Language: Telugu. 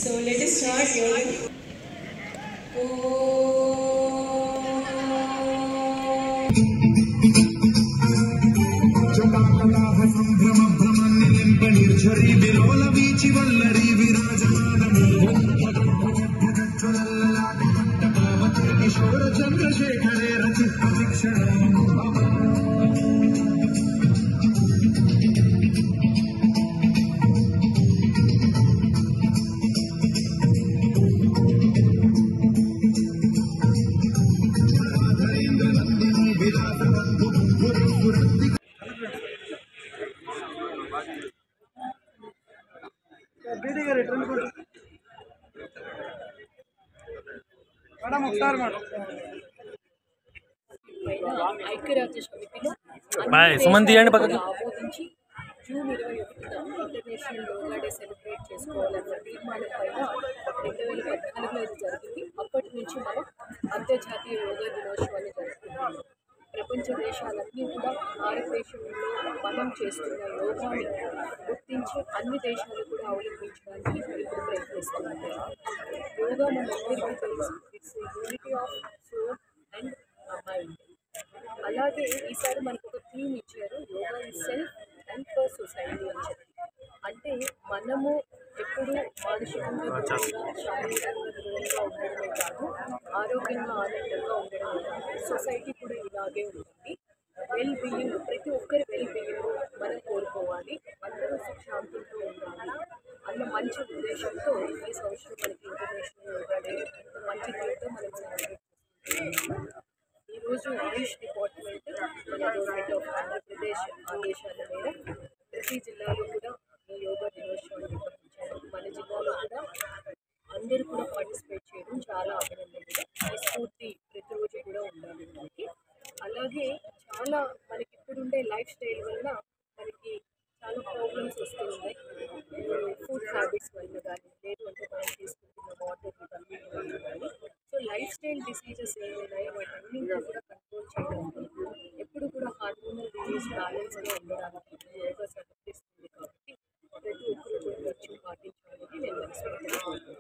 So let us start yoga. चंद्रशेखरे रचित प्रशिक्षण ఐక్యరాజ్య సమితిలో ఆమోదించి జూన్ 21న ఇంటర్నేషనల్ యోగా డే సెలబ్రేట్ చేసుకోవాలన్న తీర్మానం పైన 2014లో ఇది జరిగింది. అప్పటి నుంచి మనం అంతర్జాతీయ యోగా దినోత్సవాన్ని జరుపుకుంటున్నాం. ప్రపంచ దేశాలన్నీ కూడా భారతదేశంలో మనం చేస్తున్న యోగాని గుర్తించి అన్ని దేశాలు కూడా అవలంబించడానికి ఇప్పుడు ప్రయత్నిస్తున్నాయి. యోగా మనందరికీ తెలుసు, it's unity of soul and mind. అలాగే ఈసారి మనకు ఒక థీమ్ ఇచ్చారు, yoga is self and for society అని చెప్పి. అంటే మనము ఎప్పుడు మానసికంగా దూరంగా, శారీరకంగా దూరంగా ఉండడమే కాదు, ఆరోగ్యంగా ఆనందంగా ఉండడమే కాదు, సొసైటీ కూడా ఇలాగే ఉంటుంది. వెల్ బీయింగ్, ప్రతి ఒక్కరి వెల్ బీయింగ్ మనం కోరుకోవాలి, అందరూ సుఖశాంతులతో ఉండాలి అన్న మంచి ఉద్దేశంతో ఈ సంవత్సరం మనకి ఇంటర్నేషనల్ యోగా డే మంచి తీరుతో మనం సెలబ్రేట్ చేసుకుంటున్నాము. ఈరోజు ఆయుష్ డిపార్ట్మెంట్, మన గవర్నమెంట్ ఆఫ్ ఆంధ్రప్రదేశ్ ఆదేశాల మేర ప్రతి జిల్లాలో కూడా ఈ యోగా దినోత్సవాన్ని నిర్వహించారు. మన జిల్లాలో కూడా అందరూ కూడా పార్టిసిపేట్ చేయడం చాలా అభినందనీయం. ఈ స్ఫూర్తి ప్రతిరోజు కూడా ఉండాలి మనకి. అలాగే చాలా మనకి ఇప్పుడుండే లైఫ్ స్టైల్ వల్ల మనకి చాలా ప్రాబ్లమ్స్ వస్తూ ఉన్నాయి. ఫుడ్ హ్యాబిట్స్ వల్ల కానీ, లేదు అంటే మనం తీసుకుంటున్న వాటర్ ఇవన్నీ వల్ల కానీ. సో లైఫ్ స్టైల్ డిసీజెస్ ఏమి ఉన్నాయో వాటన్నింటినీ కూడా కంట్రోల్ చేయడానికి, ఎప్పుడు కూడా హార్మోనల్ రిలీజ్ బ్యాలెన్స్గా ఉండడానికి యోగా సహకరిస్తుంది. కాబట్టి ప్రతి ఒక్కరు కూడా వచ్చి పాటించాలని నేను మనస్ఫూర్తిగా కోరుకుంటున్నాను.